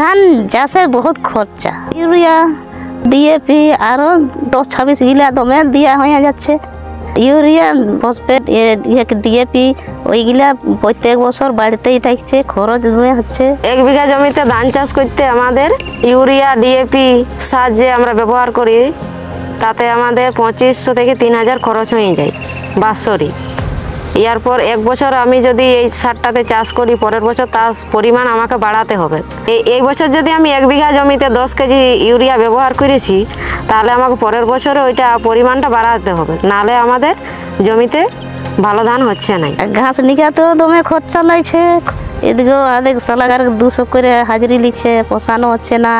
ধান চাষে বহুত খরচা, ইউরিয়া ডিএপি আরো 10-26 গিলা দমে দিয়া হয়ে যাচ্ছে। ইউরিয়া ফসফেট ডিএপি ওইগুলা প্রত্যেক বছর বাড়তেই থাকছে, খরচ হচ্ছে। 1 বিঘা জমিতে ধান চাষ করতে আমাদের ইউরিয়া ডিএপি সার যে আমরা ব্যবহার করি তাতে আমাদের 2500 থেকে 3000 খরচ হয়ে যায় বাৎসরিক। এরপর 1 বছর আমি যদি এই সারটাতে চাষ করি, পরের বছর তার পরিমাণ আমাকে বাড়াতে হবে। এই বছর যদি আমি 1 বিঘা জমিতে 10 কেজি ইউরিয়া ব্যবহার করেছি, তাহলে আমাকে পরের বছরে ওইটা পরিমাণটা বাড়াতে হবে, নাহলে আমাদের জমিতে ভালো ধান হচ্ছে না। ঘাস নিকাতেও দমে খরচা লাগছে, এদিকেও আরেক সালাগার 200 করে হাজিরি লিখছে, পোষানো হচ্ছে না।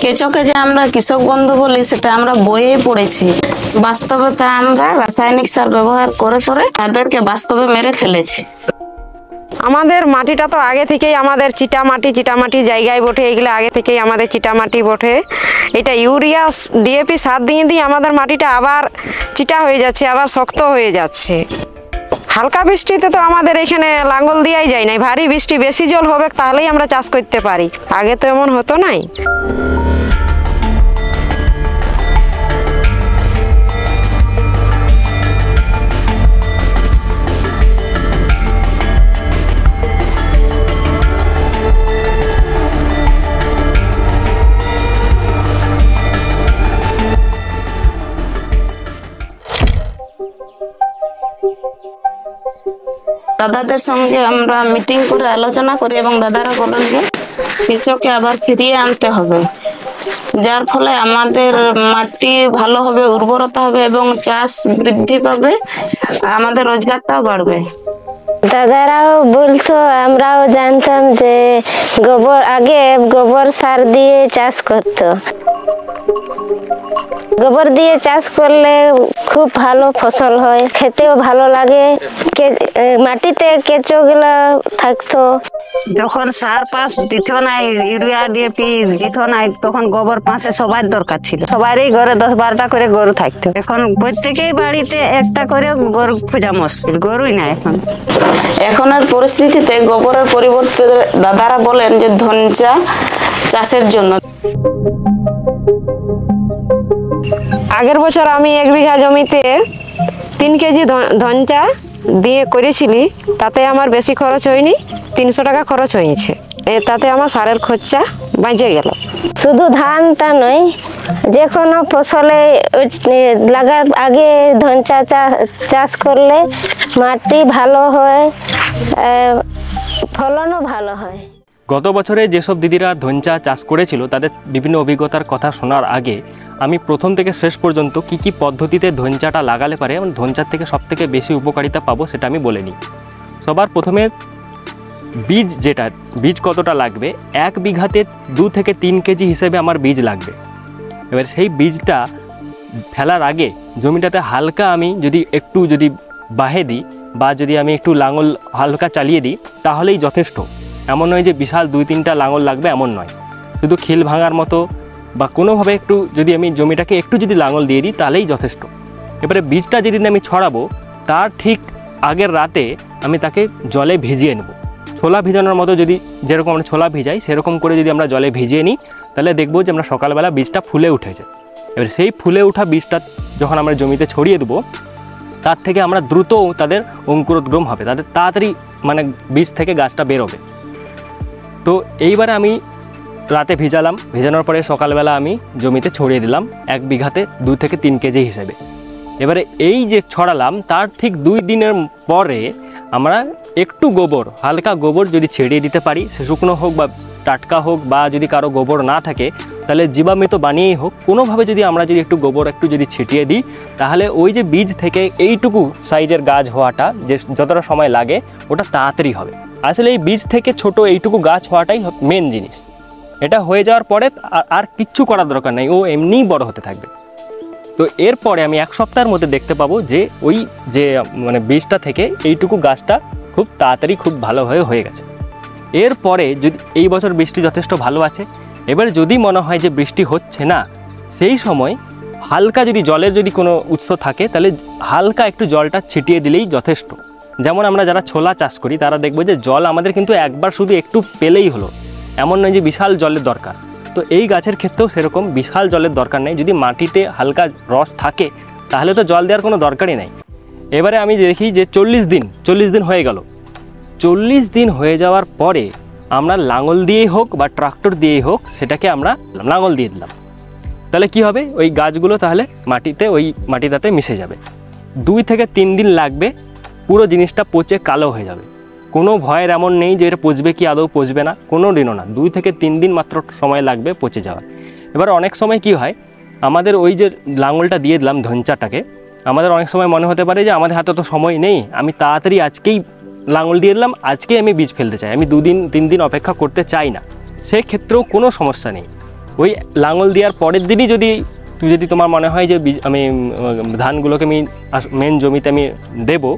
কেঁচোকে যে আমরা কৃষক বন্ধু বলি সেটা আমরা বইয়ে পড়েছি, বাস্তবে তা আমরা রাসায়নিক সার ব্যবহার করে করে তাদেরকে বাস্তবে মেরে ফেলেছি। আমাদের মাটিটা তো আগে থেকেই আমাদের চিটামাটি জায়গায় বটে, এগুলো আগে থেকেই আমাদের চিটামাটি বটে। এটা ইউরিয়া ডিএপি সার দিয়ে দিয়ে আমাদের মাটিটা আবার চিটা হয়ে যাচ্ছে, আবার শক্ত হয়ে যাচ্ছে। হালকা বৃষ্টিতে তো আমাদের এখানে লাঙ্গল দেওয়াই যায় না, ভারী বৃষ্টি বেশি জল হবে তাহলেই আমরা চাষ করতে পারি, আগে তো এমন হতো নাই। দাদাদের সঙ্গে আমরা মিটিং করে আলোচনা করি এবং দাদারা বলেন যে কেঁচোকে আবার ফিরিয়ে আনতে হবে, যার ফলে আমাদের মাটি ভালো হবে, উর্বরতা হবে এবং চাষ বৃদ্ধি পাবে, আমাদের রোজগারটাও বাড়বে। দাদারাও বলতো, আমরাও জানতাম যে আগে গোবর সার দিয়ে চাষ করতো। গোবর দিয়ে চাষ করলে খুব ভালো ফসল হয়, খেতেও ভালো লাগে, মাটিতে কেঁচোগুলো থাকতো। যখন সার পাস দিত না, ইউরিয়া ডিএপি দিত না, তখন গোবর পাশে সবার দরকার ছিল, সবারই ঘরে 10-12টা করে গরু থাকতো। এখন প্রত্যেকেই বাড়িতে একটা করে গরু খোঁজা মুশকিল, গরুই না এখনের পরিস্থিতিতে। গোবরের পরিবর্তে দাদারা বলেন যে ধনচা চাষের জন্য। আগের বছর আমি 1 বিঘা জমিতে 3 কেজি ধনচা দিয়ে করেছিলি, তাতে আমার বেশি খরচ হয়নি, 300 টাকা খরচ হয়েছে, তাতে আমার সারের খরচা বাঁচে গেল। শুধু ধানটা নয়, যে কোনো ফসলে লাগার আগে ধনচা চাষ করলে মাটি ভালো হয়, ফলনও ভালো হয়। গত বছরে যেসব দিদিরা ধনচা চাষ করেছিল তাদের বিভিন্ন অভিজ্ঞতার কথা শোনার আগে আমি প্রথম থেকে শেষ পর্যন্ত কি কি পদ্ধতিতে ধনচাটা লাগালে পারে এবং ধনচার থেকে সবথেকে বেশি উপকারিতা পাবো সেটা আমি বলে নিই। সবার প্রথমে বীজ কতটা লাগবে, 1 বিঘাতে 2 থেকে 3 কেজি হিসেবে আমার বীজ লাগবে। এবার সেই বীজটা ফেলার আগে জমিটাতে হালকা আমি যদি বাহে দিই বা যদি আমি একটু লাঙল হালকা চালিয়ে দিই তাহলেই যথেষ্ট। এমন নয় যে বিশাল 2-3টা লাঙল লাগবে, এমন নয়, শুধু খিল ভাঙার মতো বা কোনোভাবে একটু যদি আমি জমিটাকে একটু যদি লাঙল দিয়ে দিই তাহলেই যথেষ্ট। এবারে বীজটা যেদিন আমি ছড়াবো তার ঠিক আগের রাতে আমি তাকে জলে ভিজিয়ে নেব। ছোলা ভিজানোর মতো যেরকম আমরা ছোলা ভিজাই সেরকম করে যদি আমরা জলে ভিজিয়ে নিই তাহলে দেখবো যে আমরা সকালবেলা বীজটা ফুলে উঠেছে। এবার সেই ফুলে ওঠা বীজটা যখন আমরা জমিতে ছড়িয়ে দেবো তার থেকে আমরা দ্রুত তাদের অঙ্কুরোদ্গম হবে, তাদের তাড়াতাড়ি মানে বীজ থেকে গাছটা বেরোবে। তো এইবারে আমি রাতে ভিজানোর পরে সকালবেলা আমি জমিতে ছড়িয়ে দিলাম 1 বিঘাতে 2 থেকে 3 কেজি হিসেবে। এবারে এই যে ছড়ালাম তার ঠিক 2 দিনের পরে আমরা একটু হালকা গোবর যদি ছেড়িয়ে দিতে পারি, সে শুকনো হোক বা টাটকা হোক, বা যদি কারো গোবর না থাকে তাহলে জীবামৃত বানিয়েই হোক, কোনোভাবে যদি আমরা একটু গোবর যদি ছিটিয়ে দিই তাহলে ওই যে বীজ থেকে এইটুকু সাইজের গাছ হওয়াটা যে যতটা সময় লাগে ওটা তাড়াতাড়ি হবে। আসলে এই বীজ থেকে ছোট এইটুকু গাছ হওয়াটাই মেন জিনিস। এটা হয়ে যাওয়ার পরে আর কিচ্ছু করার দরকার নেই, ও এমনিই বড় হতে থাকবে। তো এরপরে আমি 1 সপ্তাহের মধ্যে দেখতে পাবো যে ওই যে মানে বীজটা থেকে এইটুকু গাছটা খুব তাড়াতাড়ি খুব ভালোভাবে হয়ে গেছে। এরপরে যদি এই বছর বৃষ্টি যথেষ্ট ভালো আছে, এবার যদি মনে হয় যে বৃষ্টি হচ্ছে না, সেই সময় হালকা যদি জলের কোনো উৎস থাকে তাহলে হালকা একটু জলটা ছিটিয়ে দিলেই যথেষ্ট। যেমন আমরা যারা ছোলা চাষ করি তারা দেখবো যে জল আমাদের কিন্তু একবার শুধু একটু পেলেই হলো, এমন নয় যে বিশাল জলের দরকার। তো এই গাছের ক্ষেত্রেও সেরকম বিশাল জলের দরকার নেই, যদি মাটিতে হালকা রস থাকে তাহলে তো জল দেওয়ার কোনো দরকারই নেই। এবারে আমি দেখি যে 40 দিন হয়ে গেল। 40 দিন হয়ে যাওয়ার পরে আমরা লাঙল দিয়েই হোক বা ট্রাক্টর দিয়েই হোক সেটাকে আমরা লাঙল দিয়ে দিলাম, তাহলে কি হবে, ওই গাছগুলো তাহলে মাটিতে ওই মাটিটাতে মিশে যাবে। 2 থেকে 3 দিন লাগবে, পুরো জিনিসটা পচে কালো হয়ে যাবে। কোনো ভয়ের এমন নেই যে এটা পচবে কি আদৌ পচবে না, কোনো দিনও না, 2 থেকে 3 দিন মাত্র সময় লাগবে পচে যাওয়ার। এবার অনেক সময় কি হয়, আমাদের ওই যে লাঙলটা দিয়ে দিলাম ধনচাটাকে, আমাদের অনেক সময় মনে হতে পারে যে আমাদের হাতে তো সময় নেই, আমি তাড়াতাড়ি আজকেই লাঙল দিয়ে দিলাম, আজকে আমি বীজ ফেলতে চাই, আমি 2 দিন 3 দিন অপেক্ষা করতে চাই না, সেক্ষেত্রেও কোনো সমস্যা নেই। ওই লাঙল দেওয়ার পরের দিনই যদি তোমার মনে হয় যে আমি ধানগুলোকে আমি মেন জমিতে আমি দেবো,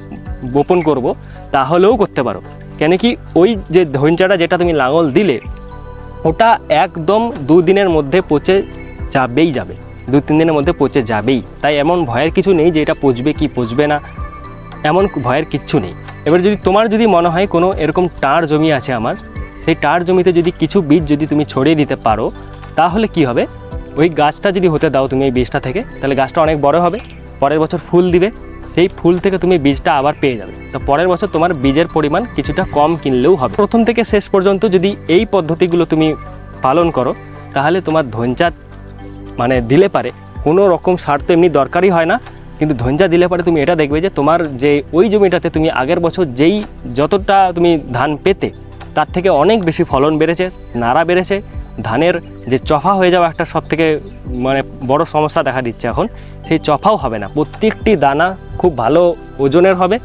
বপন করব, তাহলেও করতে পারো। কেন কি ওই যে ধনচাটা যেটা তুমি লাঙল দিলে ওটা একদম 2 দিনের মধ্যে পচে যাবে 2-3 দিনের মধ্যে পচে যাবেই। তাই এমন ভয়ের কিছু নেই যে এটা পচবে কি পচবে না, এমন ভয়ের কিচ্ছু নেই। এবার তোমার যদি মনে হয় কোনো এরকম টার জমি আছে আমার, সেই টার জমিতে যদি কিছু বীজ যদি তুমি ছড়িয়ে দিতে পারো, তাহলে কি হবে, ওই গাছটা যদি হতে দাও তুমি এই বীজটা থেকে, তাহলে গাছটা অনেক বড় হবে, পরের বছর ফুল দিবে, সেই ফুল থেকে তুমি বীজটা আবার পেয়ে যাবে। তো পরের বছর তোমার বীজের পরিমাণ কিছুটা কম কিনলেও হবে। প্রথম থেকে শেষ পর্যন্ত যদি এই পদ্ধতিগুলো তুমি পালন করো, তাহলে তোমার ধনচা মানে দিলে পারে কোনো রকম সার তো এমনি দরকারই হয় না, কিন্তু ধনচা দিলে পারে তুমি এটা দেখবে যে তোমার যে ওই জমিটাতে তুমি আগের বছর যতটা তুমি ধান পেতে তার থেকে অনেক বেশি ফলন বেড়েছে, নাড়া বেড়েছে, ধানের যে চফা হয়ে যাওয়া একটা সব থেকে মানে বড় সমস্যা দেখা দিচ্ছে এখন, সেই চফাও হবে না, প্রত্যেকটি দানা খুব ভালো ওজনের হবে।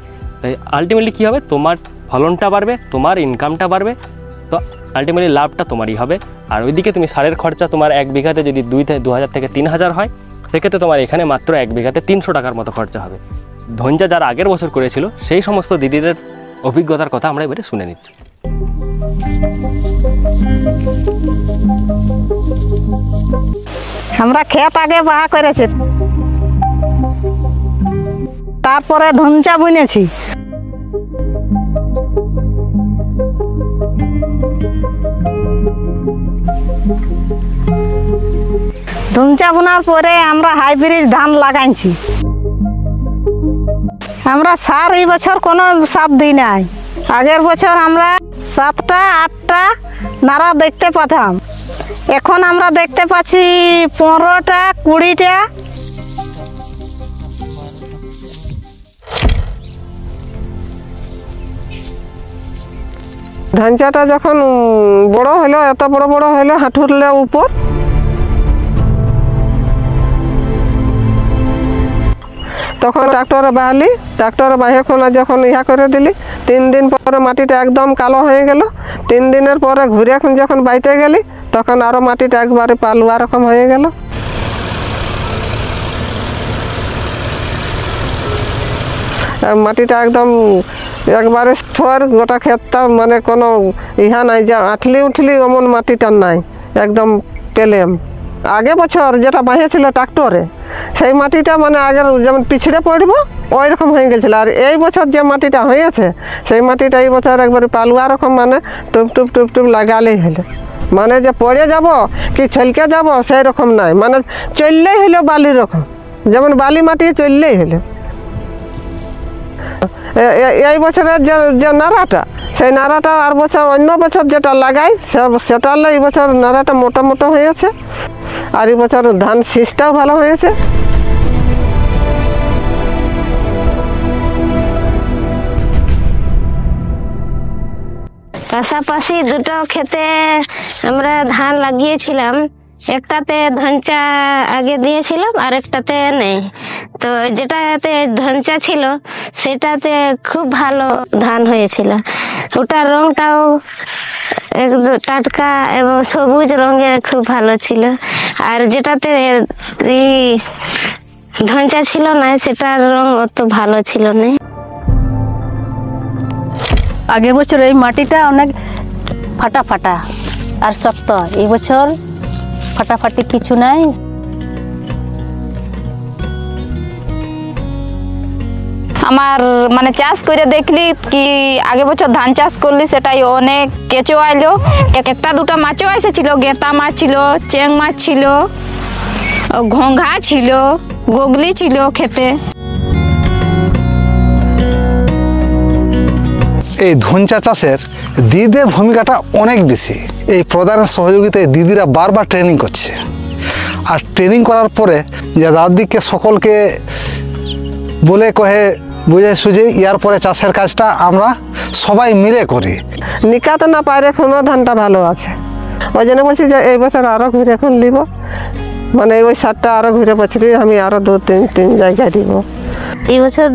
তাই আলটিমেটলি কী হবে, তোমার ফলনটা বাড়বে, তোমার ইনকামটা বাড়বে, তো আলটিমেটলি লাভটা তোমারই হবে। আর ওইদিকে তুমি সারের খরচা তোমার 1 বিঘাতে যদি 2000 থেকে 3000 হয়, সেক্ষেত্রে তোমার এখানে মাত্র 1 বিঘাতে 300 টাকার মতো খরচা হবে। ধনচা যারা আগের বছর করেছিল সেই সমস্ত দিদিদের অভিজ্ঞতার কথা আমরা এবারে শুনে নিচ্ছি। আমরা ক্ষেত আগে বাহা করেছি, তারপরে ধনচা বুনেছি। ধনচা বোনার পরে আমরা হাইব্রিড ধান লাগাইছি। আমরা সার এই বছর কোনো সার দিই নাই, আগের বছর আমরা 7টা 8টা নাড়া দেখতে পেতাম, এখন আমরা দেখতে পাচ্ছি 15টা 20টা। ধানচাটা যখন বড় হলো, এত বড় বড় হলো হাঁটুরলে উপর, তখন ট্রাক্টরে বাহালি, ট্রাক্টরে বাহিয়ে খোলা যখন ইহা করে দিলি, 3 দিন পরে মাটিটা একদম কালো হয়ে গেল। 3 দিনের পরে ঘুরে এখন যখন বাইতে গেলি, তখন আরো মাটিটা একবারে পালুয়া রকম হয়ে গেল। মাটিটা একদম একবারে সর, গোটা ক্ষেতটা মানে কোনো ইহা নাই যে আঠলি উঠলি এমন মাটিটা নাই, একদম পেলেম। আগে বছর যেটা বাহিয়েছিল ট্রাক্টরে, সেই মাটিটা মানে আগের যেমন পিছড়ে পড়ব ওই রকম হয়ে গেছিল। আর এই বছর যে মাটিটা হয়েছে, সেই মাটিটা এই বছর একবারে পালুয়া রকম, মানে টুপ টুপ টুপ টুপ লাগালেই হলো, মানে যে পড়ে যাব কি ছলকে যাব সেই রকম নাই, মানে চললেই হলো বালির রকম, যেমন বালি মাটি চললেই হলো। এই বছরের যে নাড়াটা, সেই নাড়াটা আর বছর অন্য বছর যেটা লাগাই সেটা হলে এই বছর নাড়াটা মোটা মোটা হয়েছে, আর এই বছর ধান শীষটাও ভালো হয়েছে। পাশাপাশি দুটো ক্ষেতে আমরা ধান লাগিয়েছিলাম, একটাতে ধনচা আগে দিয়েছিলাম আর একটাতে নেই। তো যেটাতে ধনচা ছিল সেটাতে খুব ভালো ধান হয়েছিল, ওটার রংটাও একদম টাটকা এবং সবুজ রঙের খুব ভালো ছিল। আর যেটাতে ধনচা ছিল না সেটার রং অত ভালো ছিল না। আগের বছর এই মাটিটা অনেক ফাটা ফাটা আর শক্ত, এই বছর ফাটাফাটি কিছু নাই। আমার মানে চাষ করে দেখলি কি আগে বছর ধান চাষ করলি সেটাই অনেক কেঁচো আইলো, একটা দুটা মাছও এসেছিল, গেঁতা মাছ ছিল, চেং মাছ ছিল, ঘোঙ্ঘা ছিল, গোগলি ছিল খেতে। এই ধনচা চাষের দিদিদের ভূমিকাটা অনেক বেশি। এই প্রধানের সহযোগিতায় দিদিরা বারবার ট্রেনিং করছে, আর ট্রেনিং করার পরে যে দাদিকে সকলকে বলে কহে বুঝে সুঝে ইয়ার পরে চাষের কাজটা আমরা সবাই মিলে করি। নিকাতে না পারে কোনো ধানটা ভালো আছে, ওই জন্য বলছি যে এই বছর আরও ঘুরে এখন নিব, মানে ওই সারটা আরও ঘুরে বছরই আমি আরও 2-3 জায়গায় দিব। এই বছর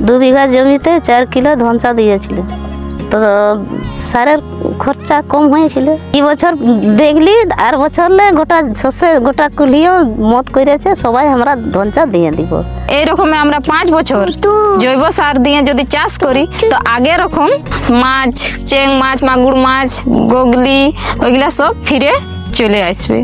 2 বিঘা জমিতে 4 কিলো ধনচা দিয়েছিল, তো সারের খরচা কম হয়েছিল। এই বছর দেখলি আর বছরলে গোটা শস্যে গোটা কুলিও মত করেছে সবাই আমরা ধনচা দিয়ে দিব। এইরকম আমরা 5 বছর জৈব সার দিয়ে যদি চাষ করি তো আগে রকম মাছ, চেং মাছ, মাগুর মাছ, গোগলি ওইগুলা সব ফিরে চলে আসবে।